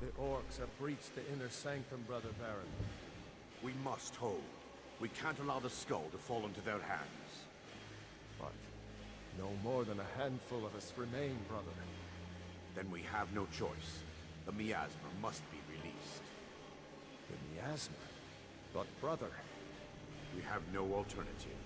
The orcs have breached the inner sanctum, Brother Baron. We must hold. We can't allow the skull to fall into their hands. But no more than a handful of us remain, brother. Then we have no choice. The miasma must be released. The miasma? But brother... We have no alternative.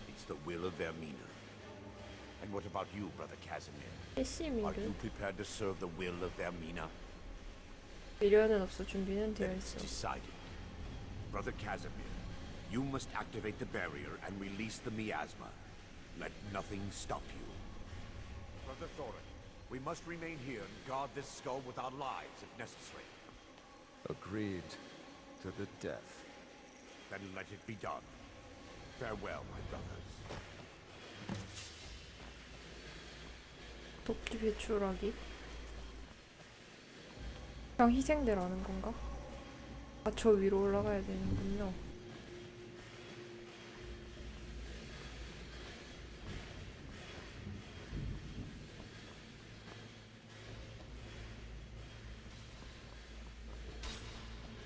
It's the will of Vermina. And what about you, Brother Casimir? Are you prepared to serve the will of Vermina? 미련은 없어. 준비는 되어 It's 있어. decided. Brother Casimir, you must activate the barrier and release the miasma. Let nothing stop you. Brother Thorin, we must remain here and guard this skull with our lives if necessary. Agreed to the death. Then let it be done. Farewell, my brothers. 도끼 배출하기? 그냥 희생대라는 건가? 아, 저 위로 올라가야 되는군요.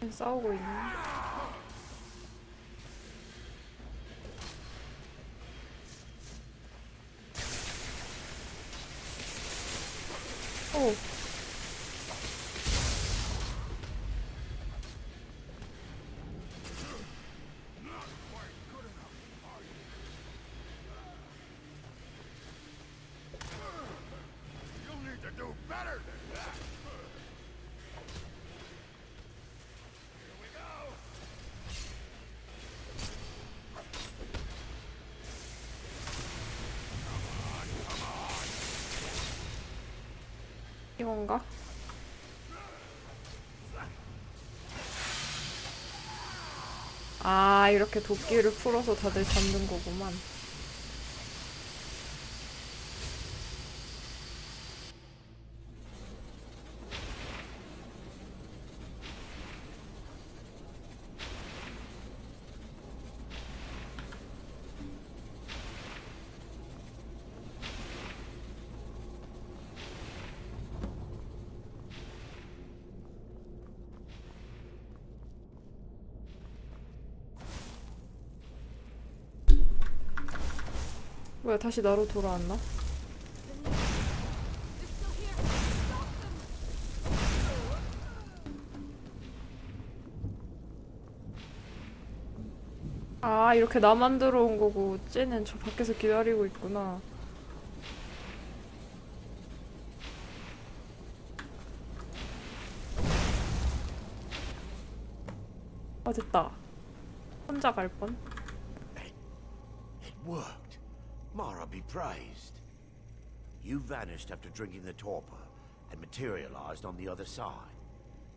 싸우고 있네. 오. You'll need to do better than that. Here we go. 이건가? 아, 이렇게 도끼를 풀어서 다들 잡는 거구만. 뭐야, 다시 나로 돌아왔나? 아, 이렇게 나만 들어온 거고 쟤는 저 밖에서 기다리고 있구나. 아, 됐다. 혼자 갈 뻔. It worked. Mara be praised. You vanished after drinking the torpor and materialized on the other side.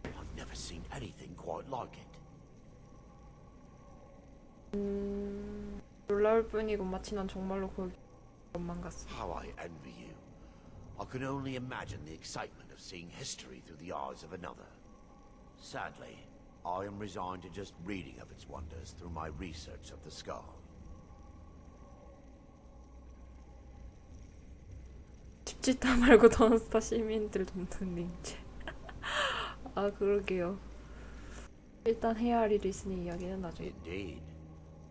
I've never seen anything quite like it. 놀라울 뿐이고 마치 난 정말로 것만 갔어. How I envy you. I can only imagine the excitement of seeing history through the eyes of another. Sadly, I am resigned to just reading of its wonders through my research of the skull. 집짓다 말고 던스타 시민들 돕는 닌자. 아, 그러게요. 일단 해야 할 일이 있으니 이야기는 나중에. Indeed.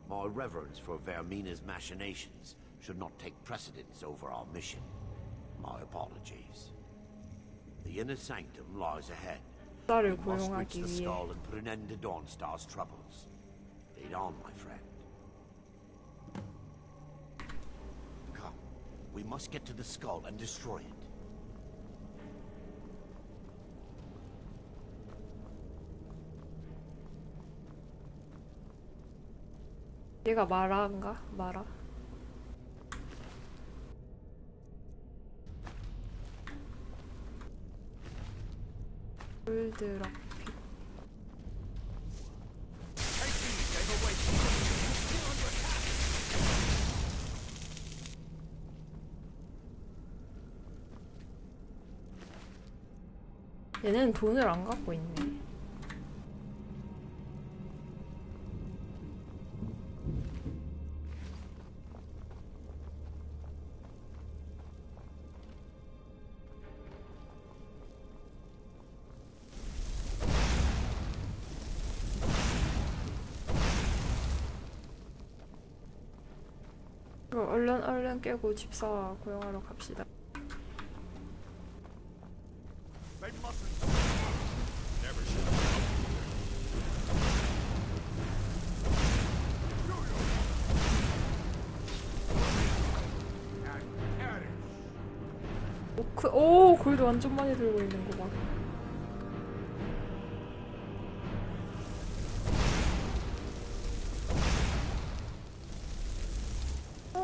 My reverence for Vermina's machinations should not take precedence over our mission. My apologies. The inner sanctum lies ahead. 나를 We must reach 고용하기 the 위해. skull and put an end to Dawnstar's troubles. Lead on, my friend. Come. We must get to the skull and destroy it. 얘가 마라인가? 마라? 골드럭핏. 얘는 돈을 안 갖고 있네. 얼른 깨고 집사 고용하러 갑시다. They mustn't. Never should have. 오, 골드 완전 많이 들고 있는 거 봐.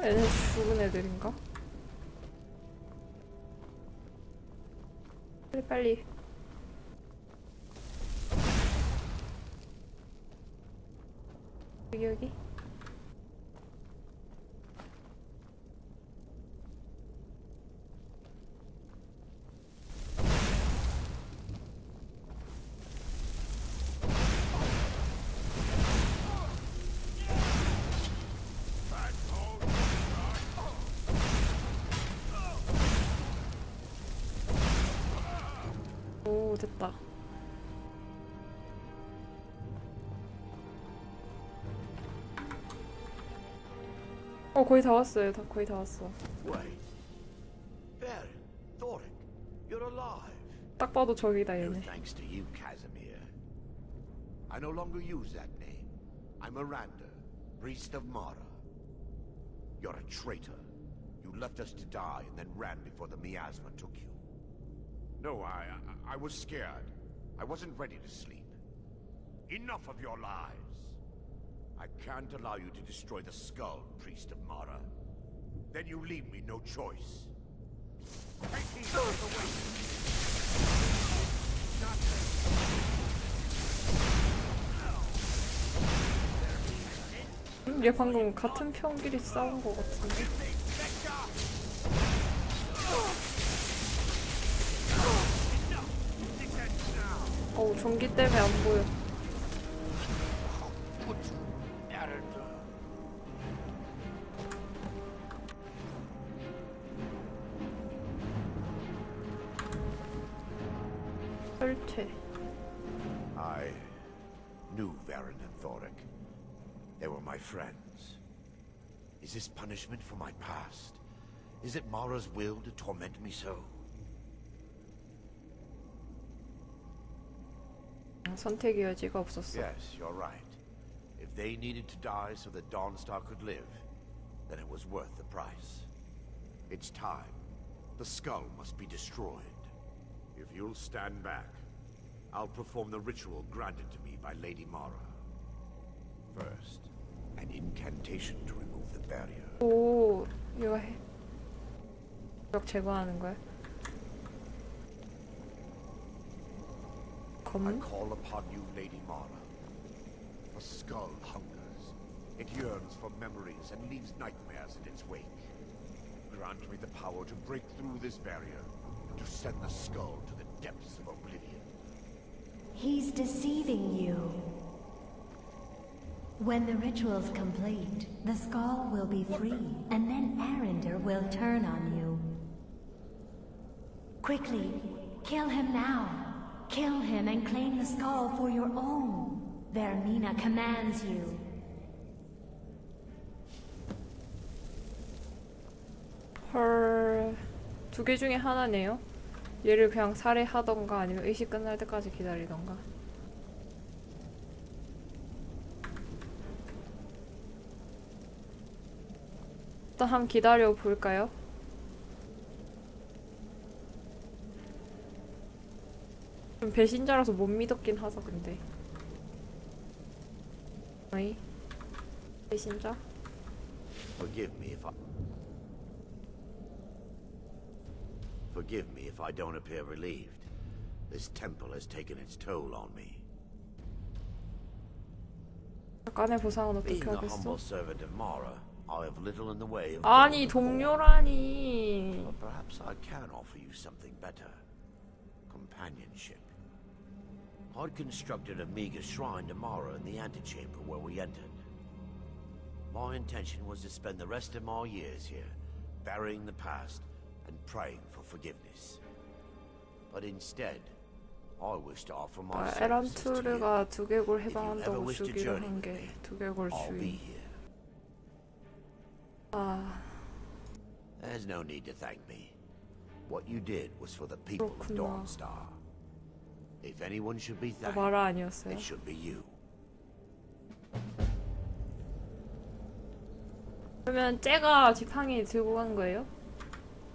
얘네 죽은 애들인가? 빨리. 여기. 오, 됐다. 거의 다 왔어요. 거의 다 왔어. Wait. Baron, Thoric, you're alive. 딱 봐도 저기다 No 얘네. thanks to you, Casimir. I no longer use that name. I'm Miranda, priest of Mara. You're a traitor. You left us to die and then ran before the miasma took you. No, I was scared. I wasn't ready to sleep. Enough of your lies. I can't allow you to destroy the skull, priest of Mara. Then you leave me no choice. Take heed of the way. 얘 방금 같은 편끼리 싸운 거 같은데. 전기 때문에 안 보여. 설치. I knew Varen and Thoric. They were my friends. Is this punishment for my past? Is it Mara's will to torment me so? 선택의 여지가 없었어. Yes, you're right. If they needed to die so that Dawnstar could live, then it was worth the price. It's time. The skull must be destroyed. If you'll stand back, I'll perform the ritual granted to me by Lady Mara. First, an incantation to remove the barrier. 오, 이거 해. 벽 제거하는 거야? I call upon you, Lady Mara. The skull hungers. It yearns for memories and leaves nightmares in its wake. Grant me the power to break through this barrier and to send the skull to the depths of oblivion. He's deceiving you. When the ritual's complete, the skull will be free, and then Arender will turn on you. Quickly, kill him now. Kill him and claim the skull for your own. Vermina commands you. 헐, 두 개 중에 하나네요. 얘를 그냥 살해하던가 아니면 의식 끝날 때까지 기다리던가. 일단 한번 기다려 볼까요? 좀 배신자라서 못 믿었긴 하다 근데. 어이? 배신자? Forgive me if I don't appear relieved. This temple has taken its toll on me. 약간의 보상은 어떻게 Being a 하겠어? humble servant of Mara, I have little in the way of 아니 gold or 동료라니. But perhaps I can offer you something better. Companionship. I'd constructed a meager shrine to Mara in the antechamber where we entered. My intention was to spend the rest of my years here, burying the past and praying for forgiveness. But instead, I wish to offer my services to you. 에란투르가 두개골 If you ever 해방한다고 wish to 주기로 journey 한 with 게 me, 두개골 I'll be 주의. here. 아, There's no need to thank me. What you did was for the people of 그렇구나. Dawnstar. If anyone should be thanked, 마라 아니었어요? it should be you. 그러면 쟤가 지팡이 들고 간 거예요?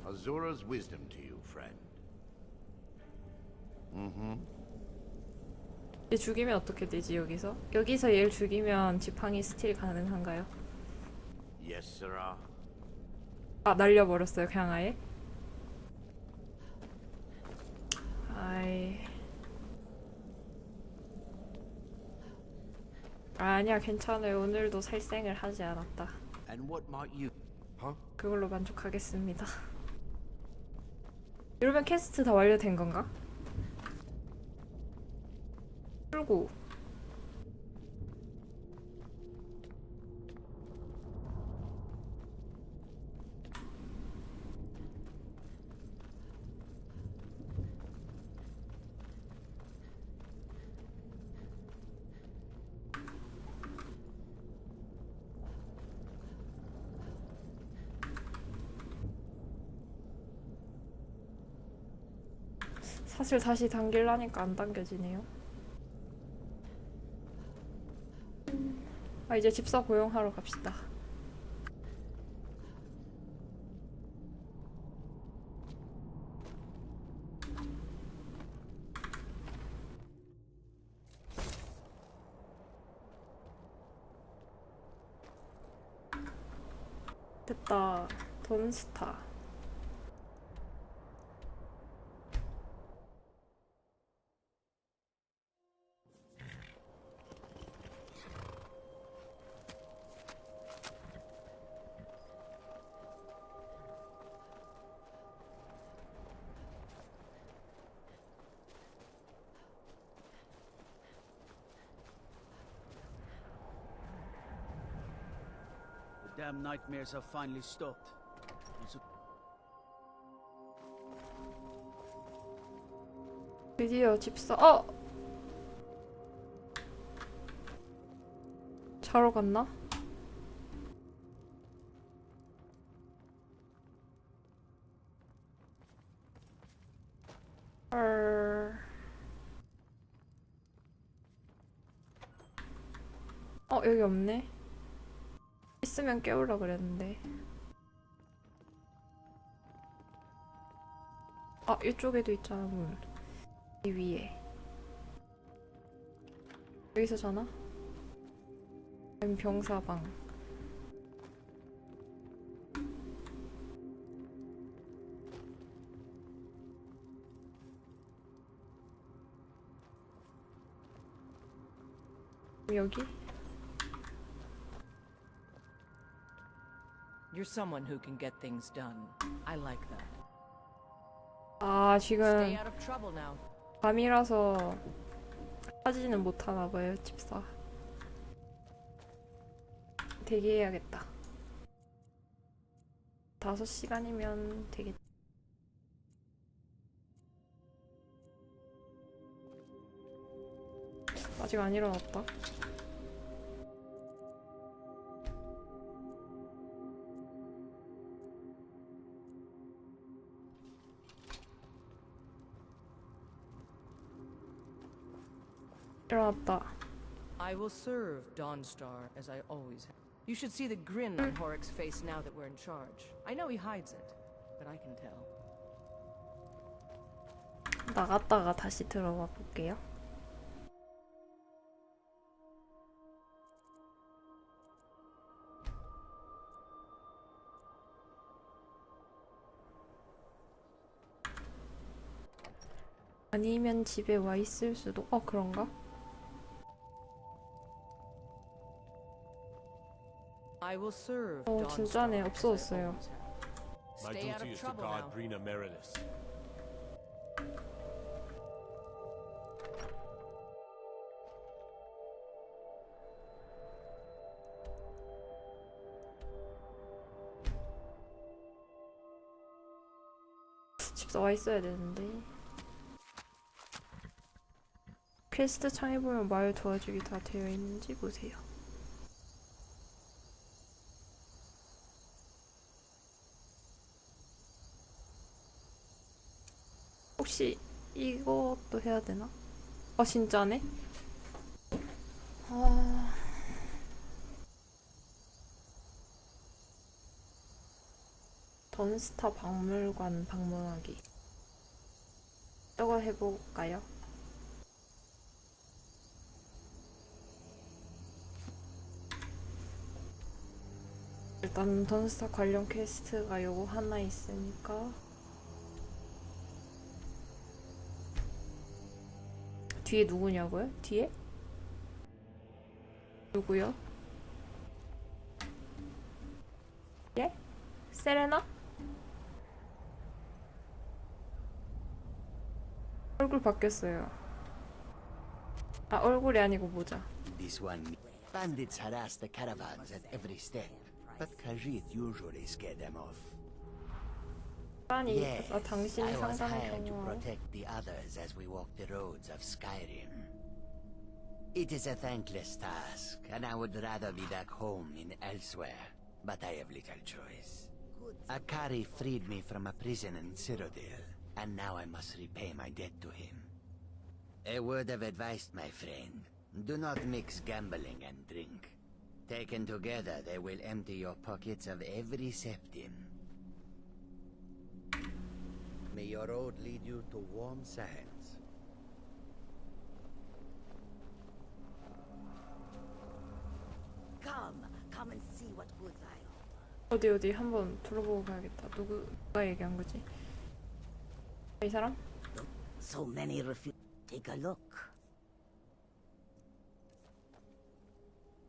Azura's wisdom to you, friend. 얘 죽이면 어떻게 되지 여기서? 여기서 얘를 죽이면 지팡이 스틸 가능한가요? Yes, sirrah. 아, 날려버렸어요 그냥 아예? 아이... 아니야 괜찮아요. 오늘도 살생을 하지 않았다. And what might you? Huh? 그걸로 만족하겠습니다. 이러면 퀘스트 다 완료된 건가? 풀고 사실 다시 당길라니까 안 당겨지네요. 아, 이제 집사 고용하러 갑시다. 됐다. 돈스타. The damn nightmares have finally stopped. It's a 드디어 집사. 자러 갔나? 여기 없네. 있으면 깨우려 그랬는데. 아, 이쪽에도 있잖아, 물. 이 위에. 여기서 자나? 아니면 병사방. 여기? You're someone who can get things done. I like that. 아, Stay 지금 out of trouble now. 밤이라서 하지는 못하나 봐요, 집사. 대기해야겠다. 5시간이면 되겠다. 아직 안 일어났다. 일어났다. I will serve Dawnstar as I always have. You should see the grin on Horik's face now that we're in charge. I know he hides it, but I can tell. 나갔다가 다시 들어가 볼게요. 아니면 집에 와 있을 수도. 그런가? I will serve 진짜네. Dawnstar as I 없어졌어요. always have. My Stay out duty of is to trouble guard now. Brina Meredith. 집사 와 있어야 되는데. 퀘스트 창에 보면 말 도와주기 다 되어 있는지 보세요. 혹시 이것도 해야 되나? 아 진짜네? 아... 던스타 박물관 방문하기. 저거 해볼까요? 일단 던스타 관련 퀘스트가 요거 하나 있으니까 뒤에 누구냐고요? 뒤에? 누구요? 예? 세레나? 얼굴 바뀌었어요. 아 얼굴이 아니고 모자. This one. Bandits harass the caravans at every step, but Khajiit usually scare them off. 아니, Yes, 아, 당신이 I was 상담을 hired to 경험하고 protect the others as we walk the roads of Skyrim. It is a thankless task, and I would rather be back home in elsewhere, but I have little choice. Akari freed me from a prison in Cyrodiil, and now I must repay my debt to him. A word of advice, my friend. Do not mix gambling and drink. Taken together, they will empty your pockets of every septim. May your road lead you to warm sands. Come and see what goods I own. 어디 한번 둘러보고 가야겠다. 누가 얘기한 거지? 이 사람? So many refuse. Take a look.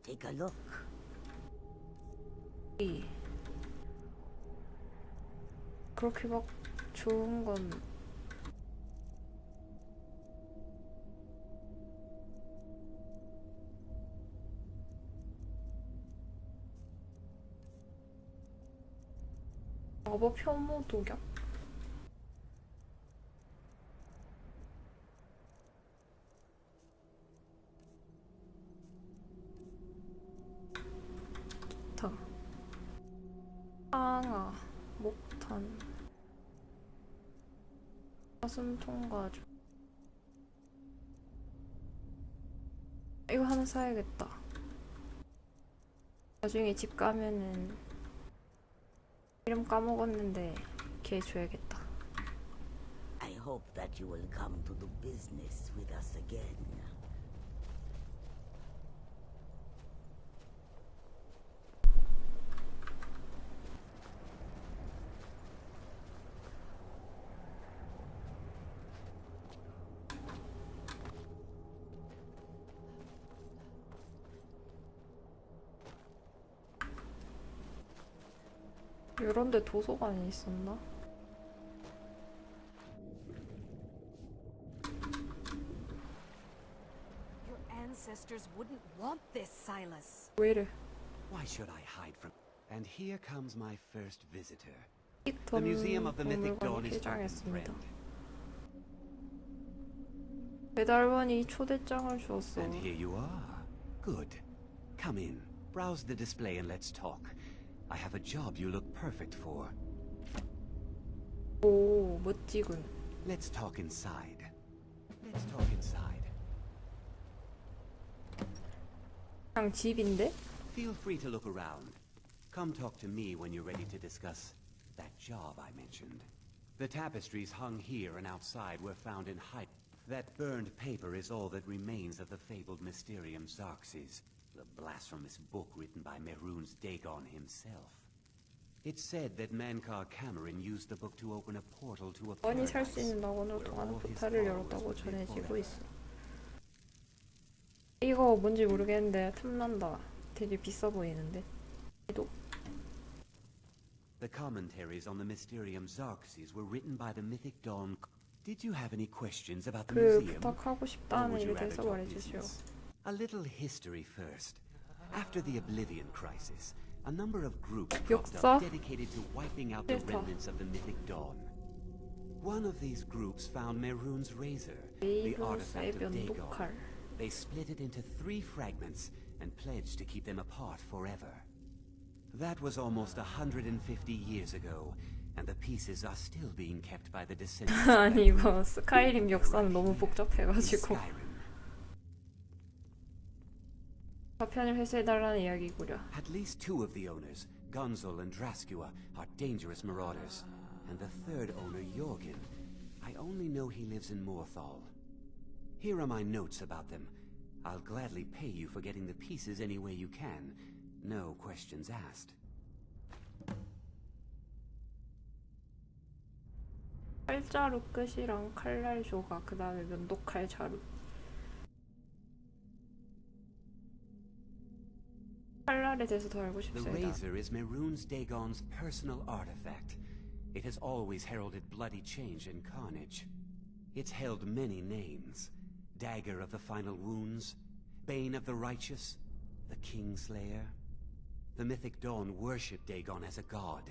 Take a look. 그렇게 막 좋은 건 마법 혐오 독약? 좋다. 항아, 목탄, 가슴 통과주. 이거 하나 사야겠다. 나중에 집 가면은 이름 까먹었는데 걔 줘야겠다. I hope that you will come to do business with us again. 이런데 도서관이 있었나? Your ancestors wouldn't want this, Silas. 왜 이래? Why should I hide from? And here comes my first visitor. The 던 Museum of the Mythic Dawn 박물관이 is open, 개장했습니다. friend. 배달원이 초대장을 주었어. And here you are. Good. Come in. Browse the display and let's talk. I have a job you look perfect for. 오, 멋지군. Let's talk inside. Let's talk inside. 그냥 집인데? Feel free to look around. Come talk to me when you're ready to discuss that job I mentioned. The tapestries hung here and outside were found in hiding. That burned paper is all that remains of the fabled Mysterium Xarxes, the blasphemous book written by Mehrunes Dagon himself. It's said that Mankar Cameron used the book to open a portal to a 원이 살 수 paradise 있는 낙원으로 where 통하는 all his 포탈을 followers 열었다고 would live 전해지고 forever. 있어. 이거 뭔지 모르겠는데 틈난다. 되게 비싸 보이는데. 또 The commentaries on the Mysterium Xarxes were written by the Mythic Dawn. Did you have any questions about the 그 museum? 부탁하고 Or 싶다는 would you 일에 rather 대해서 talk 말해주시오. business? A little history first. After the Oblivion Crisis, a number of groups cropped 역사? up dedicated to wiping out the 싫다. remnants of the Mythic Dawn. One of these groups found Mehrunes' razor, the 메이브스의 artifact of Dagon. 면도칼. They split it into 3 fragments and pledged to keep them apart forever. That was almost 150 years ago, and the pieces are still being kept by the descendants. 아니 이거 스카이림 역사는 너무 in 복잡해가지고 Skyrim. 파편을 회수해달라는 이야기구려. At least 2 of the owners, Gunzel and Draskua, are dangerous marauders. And the 3rd owner, Jorgen, I only know he lives in Morthal. Here are my notes about them. I'll gladly pay you for getting the pieces any way you can. No questions asked. 칼자루 끝이랑 칼날 조각, 그 다음에 면도칼 자루. 칼날에 대해서 더 알고 The 싶습니다. razor is Mehrunes Dagon's personal artifact. It has always heralded bloody change and carnage. It's held many names. Dagger of the Final Wounds, Bane of the Righteous, the Kingslayer. The Mythic Dawn worshipped Dagon as a god.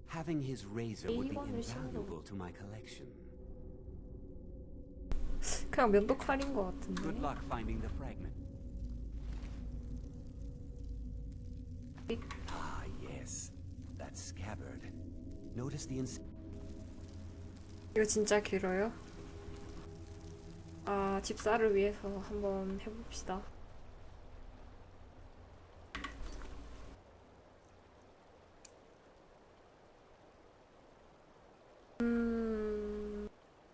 Having his razor would be invaluable to my collection. 그냥 면도칼인 것 같은데. Good luck finding the fragment. Ah, yes. That scabbard. Notice the 이거 진짜 길어요? 아, 집사를 위해서 한번 해봅시다.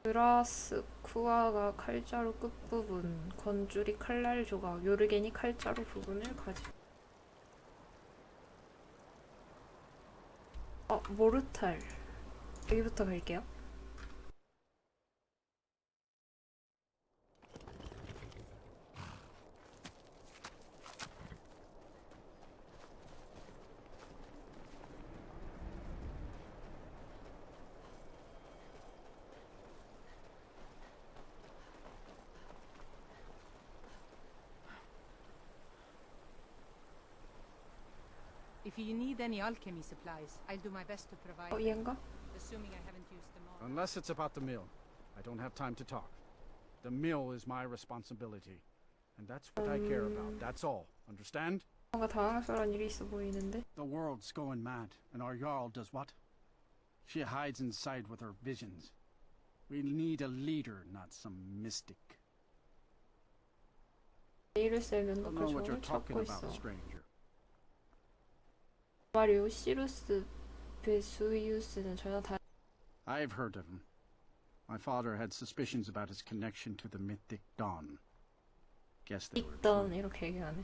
드라스쿠아가 칼자루 끝부분, 건줄이 칼날 조각, 요르겐이 칼자루 부분을 가지고. 모르탈. 여기부터 갈게요. If you need any alchemy supplies, I'll do my best to provide. 얘인가? Assuming I haven't used them all. Unless it's about the mill. I don't have time to talk. The mill is my responsibility. And that's what I care about. That's all. Understand? 뭔가 당황스러운 일이 있어 보이는데. The world's going mad, and our Jarl does what? She hides inside with her visions. We need a leader, not some mystic. 내일을 쓸 I don't 면도칼 know what you're 조각을 talking 찾고 about, 있어. stranger. 마리오 시루스 베수이우스는 전혀 다. I've heard of him. My father had suspicions about his connection to the mythic Dawn. Guess they were 있던 true. 이렇게 얘기하네.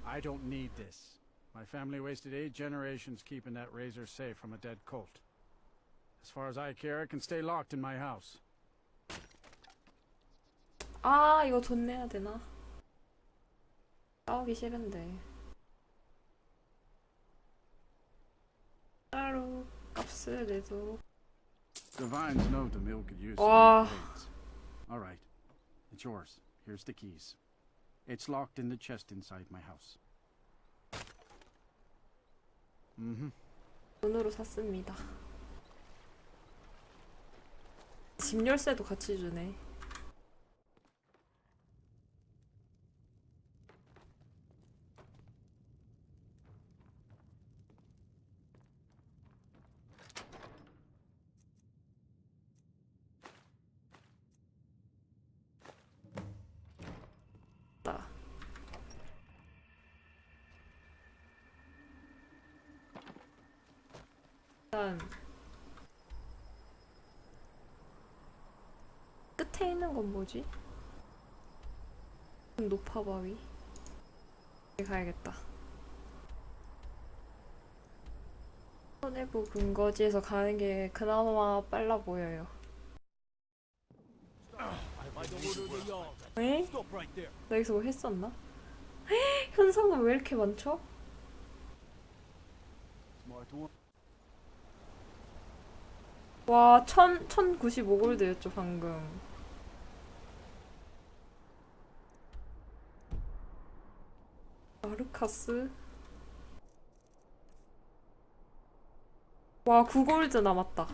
I don't need this. My family wasted 8 generations keeping that razor safe from a dead cult. As far as I care, it can stay locked in my house. 아, 이거 돈 내야 되나? 싸우기 싫은데. 따로 값을 내도록. The vines know the mill could use Wow. some new blades. All right, it's yours. Here's the keys. It's locked in the chest inside my house. 돈으로 샀습니다. 집 열쇠도 같이 주네. 일단 끝에 있는 건 뭐지? 노파바위. 여기 가야겠다. 손해부 근거지에서 가는 게 그나마 빨라 보여요. 에? 나 여기서 뭐 했었나? 현상금 왜 이렇게 많죠? 와, 1095골드였죠, 방금. 마르카스? 와, 9골드 남았다.